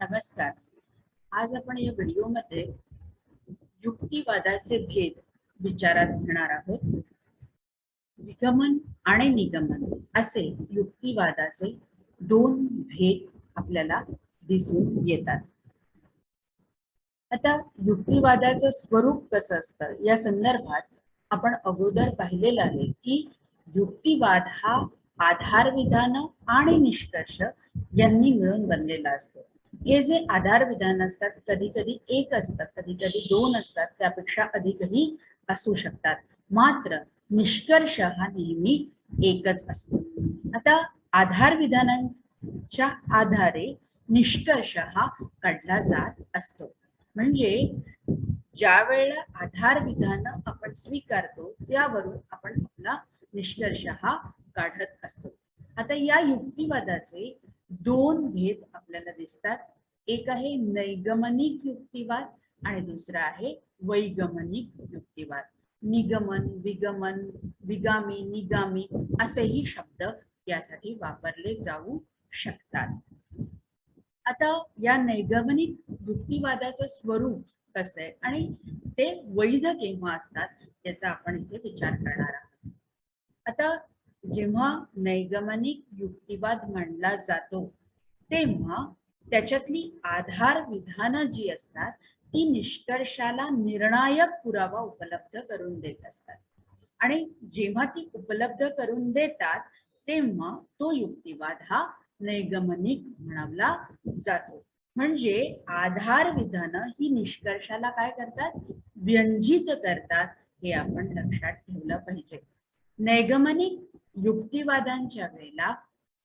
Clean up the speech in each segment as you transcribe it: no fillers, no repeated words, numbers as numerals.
नमस्कार. आज आपण या व्हिडिओमध्ये युक्तिवादाचे भेद विचारात घेणार आहोत. विगमन आणि निगमन असे युक्तिवादाचे दोन भेद आपल्याला दिसून येतात. आता युक्तिवादाचं स्वरूप कसं असतं या संदर्भात आपण अगोदर पाहिलेलं आहे की युक्तिवाद हा आधार विधान आणि निष्कर्ष यांनी मिळून बनलेला असतो. हे जे आधार विधान असतात कधी कधी एक असतात, कधी कधी दोन असतात, त्यापेक्षा अधिकही असू शकतात, मात्र निष्कर्ष हा नेहमी एकच असतो. आता आधार विधानांच्या आधारे निष्कर्ष हा काढला जात असतो. म्हणजे ज्या वेळेला आधार विधान आपण स्वीकारतो त्यावरून आपण आपला निष्कर्ष हा काढत असतो. आता या युक्तिवादाचे दोन भेद आपल्याला दिसतात. एक आहे नैगमनिक युक्तिवाद आणि दुसरा आहे वैगमनिक युक्तिवाद. निगमन, विगमन, विगामी, निगामी असेही शब्द यासाठी वापरले जाऊ शकतात. आता या नैगमनिक युक्तिवादाचं स्वरूप कसं आहे आणि ते वैध केव्हा असतात याचा आपण इथे विचार करणार आहोत. आता जेव्हा नैगमनिक युक्तिवाद मांडला जातो तेव्हा त्याच्यातली आधार विधानं जी असतात ती निष्कर्षाला निर्णायक पुरावा उपलब्ध करून देत असतात. आणि जेव्हा ती उपलब्ध करून देतात तेव्हा तो युक्तिवाद हा नैगमनिक म्हणावला जातो. म्हणजे आधार विधानं ही निष्कर्षाला काय करतात, व्यंजित करतात. हे आपण लक्षात ठेवलं पाहिजे. नैगमनिक युक्तिवादांच्या वेळेला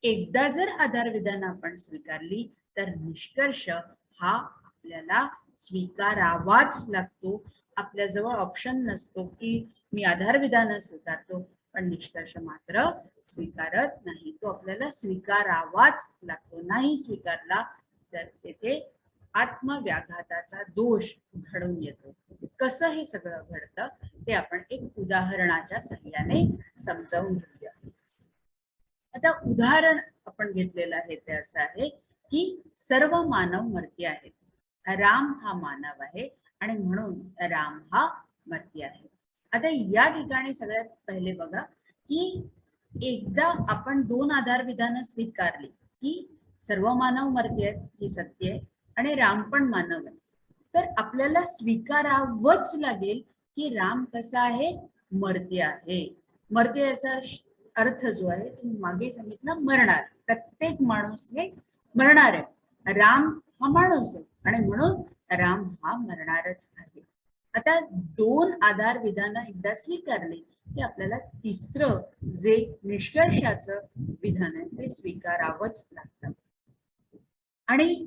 एकदा जर आधार विधान आपण स्वीकारली तर निष्कर्ष हा आपल्याला स्वीकारावाच लागतो. आपल्याजवळ ऑप्शन नसतो की मी आधार विधान स्वीकारतो पण निष्कर्ष मात्र स्वीकारत नाही. तो आपल्याला स्वीकारावाच लागतो. नाही स्वीकारला तर तेथे आत्मव्याघाताचा दोष घडून येतो. कसं हे सगळं घडतं ते आपण एक उदाहरणाच्या सहाय्याने समजावून घेऊया. आता उदाहरण आपण घेतलेलं आहे ते असं आहे की सर्व मानव मर्ती आहेत. राम हा मानव आहे आणि म्हणून राम हा मर्ती आहे. आता या ठिकाणी सगळ्यात पहिले बघा की एकदा आपण दोन आधार विधानं स्वीकारली की सर्व मानव मर्ती आहेत हे सत्य आहे आणि राम पण मानव आहे, तर आपल्याला स्वीकारावंच लागेल की राम कसा आहे, मर्ती आहे. मर्ती याचा अर्थ जो आहे तुम्ही मागे सांगितलं मरणार. प्रत्येक माणूस हे मरणार आहे. राम हा माणूस आहे आणि म्हणून राम हा मरणारच आहे. आता दोन आधार विधानं एकदा स्वीकारली की आपल्याला तिसरं जे निष्कर्षाचं विधान आहे ते स्वीकारावंच लागतं. आणि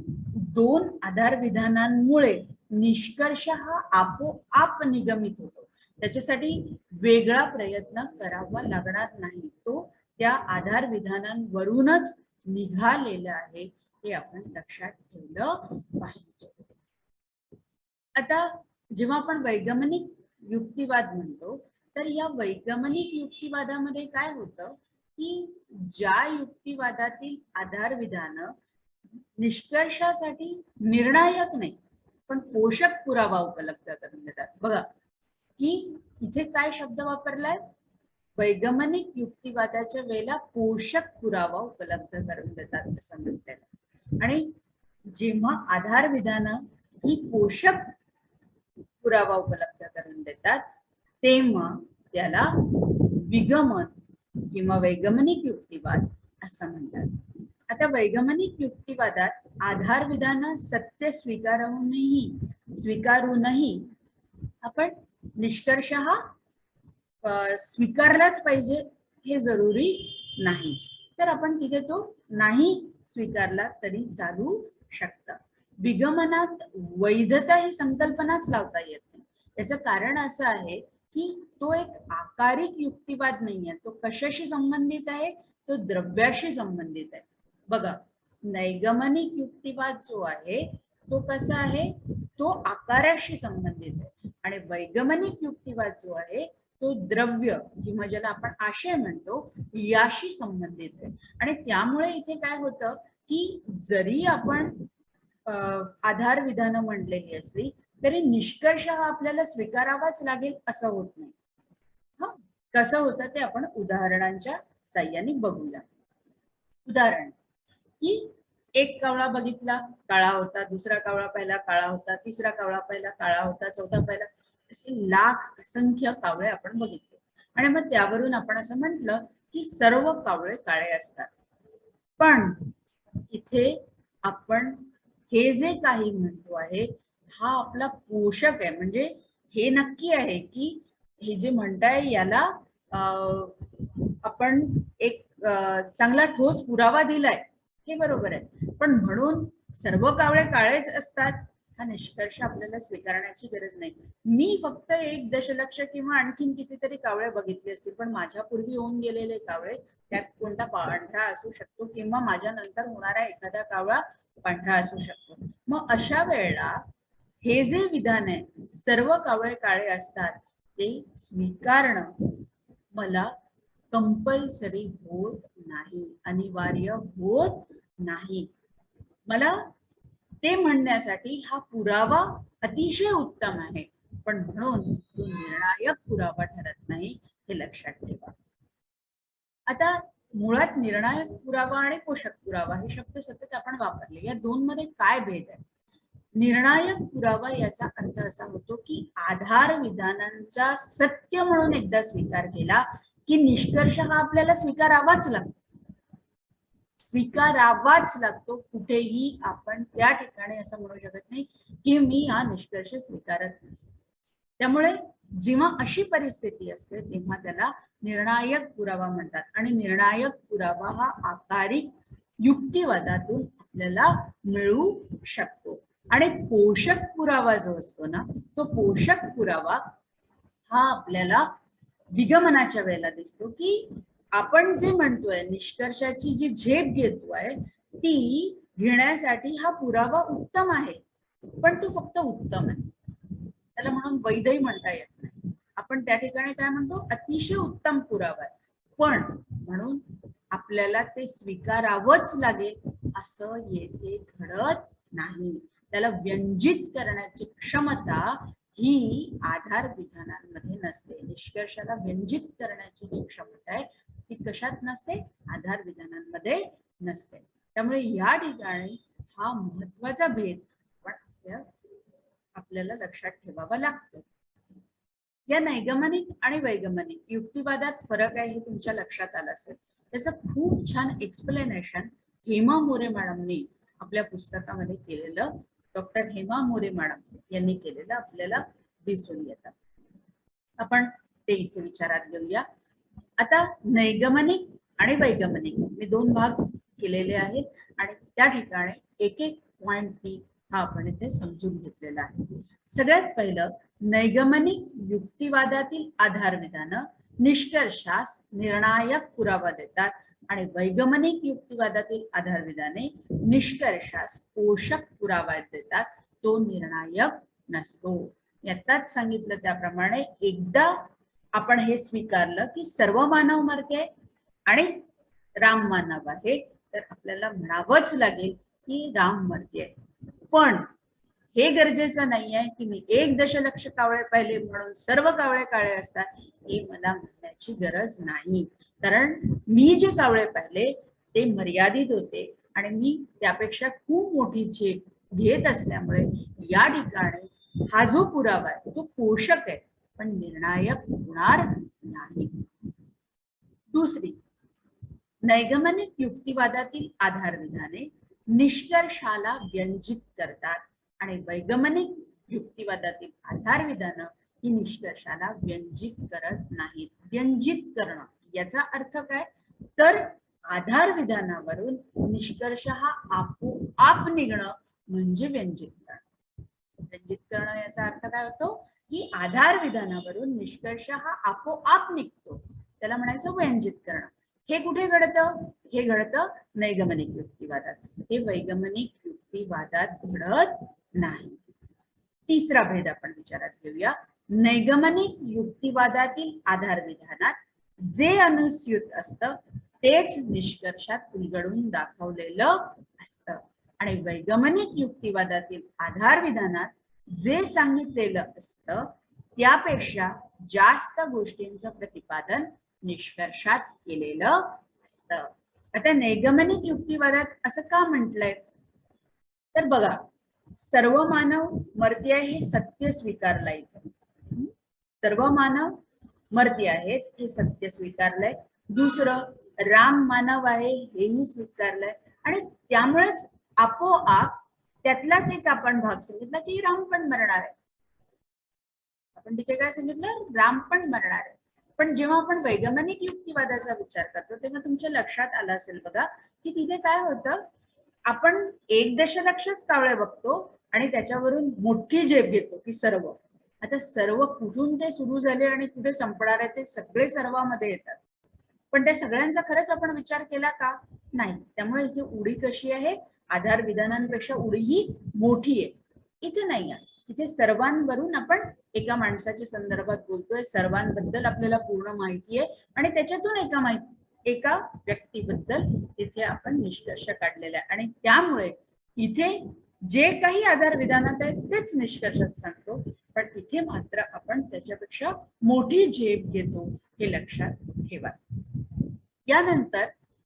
दोन आधार विधानांमुळे निष्कर्ष हा आपोआप निगमित होतो. त्याच्यासाठी वेगळा प्रयत्न करावा लागणार नाही. तो त्या आधार विधानांवरूनच निघालेला आहे हे आपण लक्षात ठेवलं पाहिजे. आता जेव्हा आपण वैगमनिक युक्तिवाद म्हणतो तर या वैगमनिक युक्तिवादामध्ये काय होतं की ज्या युक्तिवादातील आधार विधान निष्कर्षासाठी निर्णायक नाही पण पोषक पुरावा उपलब्ध करून देतात. बघा की इथे काय शब्द वापरलाय, वैगमनिक युक्तिवादाच्या वेळेला पोषक पुरावा उपलब्ध करून देतात असं म्हणतात. आणि जेव्हा आधार विधान ही पोषक पुरावा उपलब्ध करून देतात तेव्हा त्याला विगमन किंवा वैगमनिक युक्तिवाद असं म्हणतात. आता वैगमनिक युक्तिवादात आधार विधान सत्य स्वीकारूनही आपण निष्कर्ष हा स्वीकारलाच पाहिजे हे जरुरी नाही. तर आपण तिथे तो नाही स्वीकारला तरी चालू शकतं. विगमनात वैधता ही संकल्पनाच लावता येत नाही. त्याचं कारण असं आहे की तो एक आकारिक युक्तिवाद नाहीये. तो कशाशी संबंधित आहे, तो द्रव्याशी संबंधित आहे. बघा नैगमनिक युक्तिवाद जो आहे तो कसा आहे, तो आकाराशी संबंधित आहे आणि वैगमनिक युक्तिवाद जो आहे तो द्रव्य किंवा ज्याला आपण आशय म्हणतो याशी संबंधित आहे. आणि त्यामुळे इथे काय होतं की जरी आपण आधार विधानं म्हणलेली असली तरी निष्कर्ष हा आपल्याला स्वीकारावाच लागेल असं होत नाही. हा, कसं होतं ते आपण उदाहरणांच्या साह्याने बघूया. उदाहरण की एक कावळा बघितला, काळा होता, दुसरा कावळा पहिला काळा होता, तिसरा कावळा पहिला काळा होता, चौथा पहिला, असे लाख असंख्य कावळे आपण बघितले आणि मग त्यावरून आपण असं म्हटलं की सर्व कावळे काळे असतात. पण इथे आपण हे जे काही म्हणतो आहे हा आपला पोषक आहे, म्हणजे हे नक्की आहे की हे जे म्हणताय याला आपण एक चांगला ठोस पुरावा दिलाय, हे बरोबर आहे. पण म्हणून सर्व कावळे काळेच असतात हा निष्कर्ष आपल्याला स्वीकारण्याची गरज नाही. मी फक्त 1 दशलक्ष किंवा आणखीन कितीतरी कावळे बघितले असतील, पण माझ्या पूर्वी होऊन गेलेले कावळे त्यात कोणता पांढरा असू शकतो किंवा माझ्या नंतर होणारा एखादा कावळा पांढरा असू शकतो. मग अशा वेळेला हे जे विधान आहे सर्व कावळे काळे असतात ते स्वीकारणं मला कंपल्सरी होत नाही, अनिवार्य होत नाही. मला ते म्हणण्यासाठी हा पुरावा अतिशय उत्तम आहे, पण म्हणून तो निर्णायक पुरावा ठरत नाही, हे लक्षात ठेवा. आता मुळात निर्णायक पुरावा आणि पोषक पुरावा हे शब्द सतत आपण वापरले, या दोन मध्ये काय भेद आहे? निर्णायक पुरावा याचा अर्थ असा होतो की आधार विधानांचा सत्य म्हणून एकदा स्वीकार केला की निष्कर्ष हा आपल्याला स्वीकारावाच लागतो, स्वीकारावाच लागतो. कुठेही आपण त्या ठिकाणी असं म्हणू शकत नाही की मी हा निष्कर्ष स्वीकारत नाही. त्यामुळे जेव्हा अशी परिस्थिती असते तेव्हा त्याला निर्णायक पुरावा म्हणतात आणि निर्णायक पुरावा हा आकारिक युक्तिवादातून आपल्याला मिळू शकतो. आणि पोषक पुरावा जो असतो ना, तो पोषक पुरावा हा आपल्याला विगमनाच्या वेळेला दिसतो की आपण जे म्हणतोय निष्कर्षाची जी झेप घेतोय ती घेण्यासाठी हा पुरावा उत्तम आहे, पण तो फक्त उत्तम आहे, त्याला म्हणून वैधही म्हणता येत नाही. आपण त्या ठिकाणी काय म्हणतो, अतिशय उत्तम पुरावा आहे, पण म्हणून आपल्याला ते स्वीकारावंच लागेल असं येथे घडत नाही. त्याला व्यंजित करण्याची क्षमता ही आधार विधानांमध्ये नसते. निष्कर्षाला व्यंजित करण्याची जी क्षमता आहे ती कशात नसते, आधार विधानांमध्ये नसते. त्यामुळे या ठिकाणी हा महत्वाचा भेद आपल्याला लक्षात ठेवावा लागतो. या नैगमनिक आणि वैगमनिक युक्तिवादात फरक आहे हे तुमच्या लक्षात आलं असेल. त्याचं खूप छान एक्सप्लेनेशन हेमा मोरे मॅडमनी आपल्या पुस्तकामध्ये केलेलं, डॉक्टर हेमा मोरे मॅडम यांनी केलेलं आपल्याला दिसून येतं. आपण ते इथे विचारात घेऊया. आता नैगमनिक आणि वैगमनिक मी 2 भाग केलेले आहेत आणि त्या ठिकाणी एक एक पॉइंट हा आपण इथे समजून घेतलेला आहे. सगळ्यात पहिलं, नैगमनिक युक्तिवादातील आधार विधानं निष्कर्षास निर्णायक पुरावा देतात आणि वैगमनिक युक्तिवादातील आधार विधाने निष्कर्षास पोषक पुरावा देतात, तो निर्णायक नसतो. यातच सांगितलं त्याप्रमाणे एकदा आपण हे स्वीकारलं की सर्व मानव मरते आणि राम मानव आहे, तर आपल्याला म्हणावंच लागेल की राम मरते. पण हे गरजेचं नाहीये की मी 1 दशलक्ष कावळे पाहिले म्हणून सर्व कावळे काळे असतात, हे मला म्हणण्याची गरज नाही. कारण मी जे कावळे पाहिले ते मर्यादित होते आणि मी त्यापेक्षा खूप मोठी झेप घेत असल्यामुळे या ठिकाणी हा जो पुरावा आहे तो पोषक आहे पण निर्णायक होणार नाही. दुसरी, नैगमनिक युक्तिवादातील आधार विधाने निष्कर्षाला व्यंजित करतात आणि वैगमनिक युक्तिवादातील आधार विधानं ही निष्कर्षाला व्यंजित करत नाहीत. व्यंजित करणं याचा अर्थ काय, तर आधार विधानावरून निष्कर्ष हा आपोआप निघणं म्हणजे व्यंजित करणं. व्यंजित करणं याचा अर्थ काय होतो की आधार विधानावरून निष्कर्ष हा आपोआप निघतो, त्याला म्हणायचं व्यंजित करणं. हे कुठे घडतं, हे घडतं नैगमनिक युक्तिवादात, हे वैगमनिक युक्तिवादात घडत नाही. तिसरा भेद आपण विचारात घेऊया. नैगमनिक युक्तिवादातील आधार विधानात जे अनुस्यूत असतं तेच निष्कर्षात उलगडून दाखवलेलं असतं. आणि वैगमनिक युक्तिवादातील आधार विधानात जे सांगितलेलं असतं त्यापेक्षा जास्त गोष्टींचं प्रतिपादन निष्कर्षात केलेलं असतं. आता नैगमनिक युक्तिवादात असं का म्हटलंय तर बघा, सर्व मानव मर्ती आहे हे सत्य स्वीकारलंय इथं. सर्व मानव मर्ती आहेत हे सत्य स्वीकारलंय. दुसरं, राम मानव आहे हेही स्वीकारलंय आणि त्यामुळेच आपोआप त्यातलाच एक आपण भाग सांगितला की राम पण मरणार आहे. आपण तिथे काय सांगितलं, राम पण मरणार आहे. पण जेव्हा आपण वैगमनिक युक्तिवादाचा विचार करतो तेव्हा तुमच्या लक्षात आलं असेल बघा की तिथे काय होतं, आपण 1 दशलक्षच कावळे बघतो आणि त्याच्यावरून मोठी झेप घेतो की सर्व. आता सर्व कुठून ते सुरू झाले आणि कुठे संपणार आहे ते सगळे सर्वामध्ये येतात. पण त्या सगळ्यांचा खरंच आपण विचार केला का? नाही. त्यामुळे इथे उडी कशी आहे, आधार विधानांपेक्षा उडी ही मोठी आहे. इथे नाही आहे. इथे सर्वांवरून आपण एका माणसाच्या संदर्भात बोलतोय, सर्वांबद्दल आपल्याला पूर्ण माहिती आहे आणि त्याच्यातून एका व्यक्तीबद्दल इथे आपण निष्कर्ष काढलेला आहे आणि त्यामुळे इथे जे काही आधार विधानात आहे तेच निष्कर्षात सांगतो, पण इथे मात्र आपण त्याच्यापेक्षा मोठी झेप घेतो हे लक्षात ठेवा. यानंतर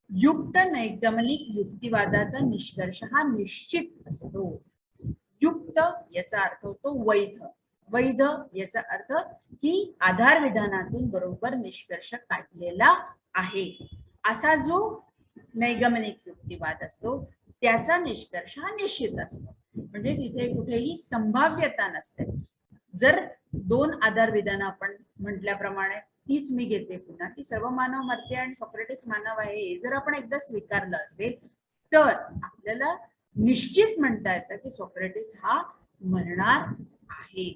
युक्त नैगमनिक युक्तिवादाचा निष्कर्ष हा निश्चित असतो. युक्त याचा अर्थ होतो वैध. वैध याचा अर्थ की आधार विधानातून बरोबर निष्कर्ष काढलेला आहे असा जो नैगमनिक युक्तिवाद असतो त्याचा निष्कर्ष हा निश्चित असतो. म्हणजे तिथे कुठेही संभाव्यता नसते. जर 2 आधार विधान आपण म्हटल्याप्रमाणे तीच मी घेते पुन्हा की सर्व मानव मरते आणि सॉक्रेटिस मानव आहे हे जर आपण एकदा स्वीकारलं असेल तर आपल्याला निश्चित म्हणता येतं की सॉक्रेटिस हा मरणार आहे.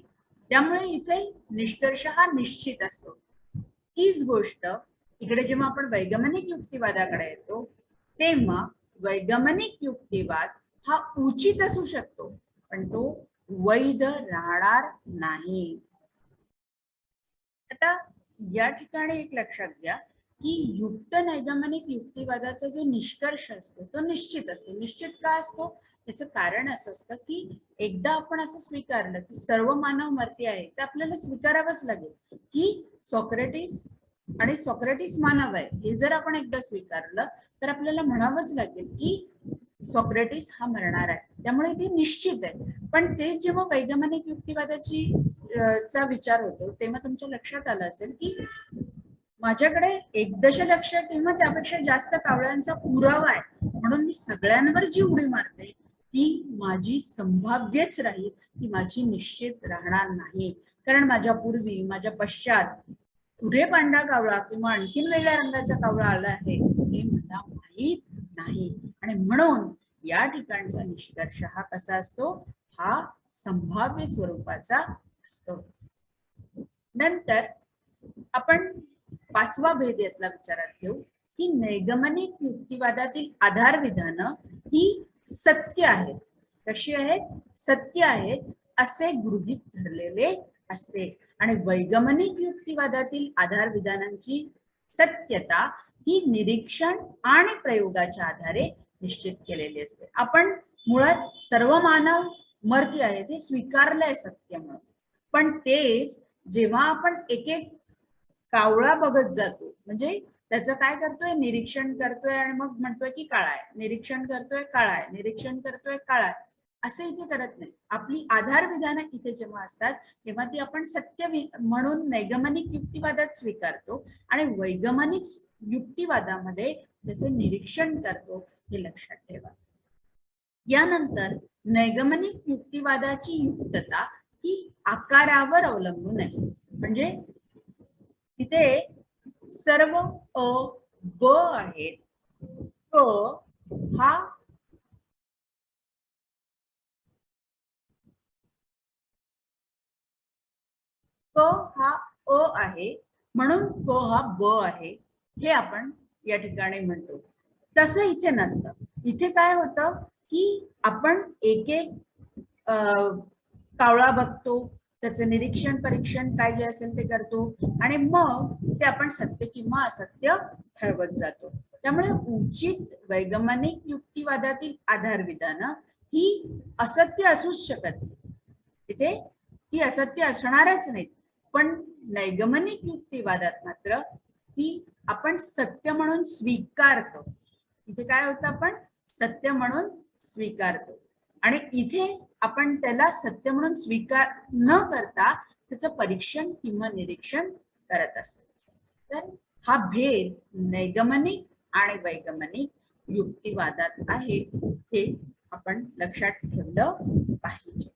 त्यामुळे इथे निष्कर्ष हा निश्चित असतो. तीच गोष्ट इकडे जेव्हा आपण वैगमनिक युक्तिवादाकडे येतो तेव्हा वैगमनिक युक्तिवाद हा उचित असू शकतो पण तो वैध राहणार नाही. आता या ठिकाणी एक लक्षात घ्या की युक्त नैगमनिक युक्तिवादाचा जो निष्कर्ष असतो तो निश्चित असतो. निश्चित का असतो याचं कारण असं असतं की एकदा आपण असं स्वीकारलं की सर्व मानव मरती आहे तर आपल्याला स्वीकारावंच लागेल की सॉक्रेटिस आणि सॉक्रेटिस मानव आहे हे जर आपण एकदा स्वीकारलं तर आपल्याला म्हणावंच लागेल की सॉक्रेटिस हा मरणार आहे. त्यामुळे ते निश्चित आहे. पण ते जेव्हा वैगमनिक युक्तिवादाची चा विचार होतो तेव्हा तुमच्या लक्षात आलं असेल की माझ्याकडे 1 दशलक्ष किंवा त्यापेक्षा जास्त कावळ्यांचा पुरावा आहे म्हणून मी सगळ्यांवर जी उडी मारते ती माझी संभाव्यच राहील, ती माझी निश्चित राहणार नाही. कारण माझ्या पूर्वी माझ्या पश्चात पुढे पांढरा कावळा किंवा आणखीन वेगळ्या रंगाचा कावळा आला आहे हे मला माहीत नाही आणि म्हणून या ठिकाणचा निष्कर्ष हा कसा असतो, हा संभाव्य स्वरूपाचा असतो. नंतर आपण 5वा भेद यातला विचारात घेऊ की नैगमनिक युक्तिवादातील आधार विधानं ही सत्य आहेत. कशी आहेत? सत्य आहेत असे गृहीत धरलेले असते आणि वैगमनिक युक्तिवादातील आधार विधानांची सत्यता ही निरीक्षण आणि प्रयोगाच्या आधारे निश्चित केलेली असते. आपण मुळात सर्व मानव मरती आहेत हे स्वीकारलंय सत्य म्हणून, पण तेच जेव्हा आपण एक एक कावळा बघत जातो म्हणजे त्याचं काय करतोय, निरीक्षण करतोय आणि मग म्हणतोय की काळा आहे, निरीक्षण करतोय काळा आहे, निरीक्षण करतोय काळा आहे, असं इथे करत नाही. आपली आधार विधानं इथे जेव्हा असतात तेव्हा ती आपण सत्य म्हणून नैगमनिक युक्तिवादात स्वीकारतो आणि वैगमनिक युक्तिवादामध्ये त्याचं निरीक्षण करतो हे लक्षात ठेवा. यानंतर नैगमनिक युक्तिवादाची युक्तता ही आकारावर अवलंबून आहे. म्हणजे तिथे सर्व अ ब आहेत. क हा अ आहे म्हणून क हा ब आहे हे आपण या ठिकाणी म्हणतो. तसं इथे नसतं. इथे काय होतं की आपण एक एक कावळा बघतो, त्याचं निरीक्षण परीक्षण काय जे असेल ते करतो आणि मग ते आपण सत्य किंवा असत्य ठरवत जातो. त्यामुळे उचित वैगमनिक युक्तिवादातील आधारविधानं ही असत्य असूच शकत नाही. इथे ती असत्य असणारच नाहीत, पण नैगमनिक युक्तिवादात मात्र ती आपण सत्य म्हणून स्वीकारतो. इथे काय होतं, आपण सत्य म्हणून स्वीकारतो आणि इथे आपण त्याला सत्य म्हणून स्वीकार न करता त्याचं परीक्षण किंवा निरीक्षण करत असतो. तर हा भेद नैगमनिक आणि वैगमनिक युक्तिवादात आहे, हे आपण लक्षात ठेवलं पाहिजे.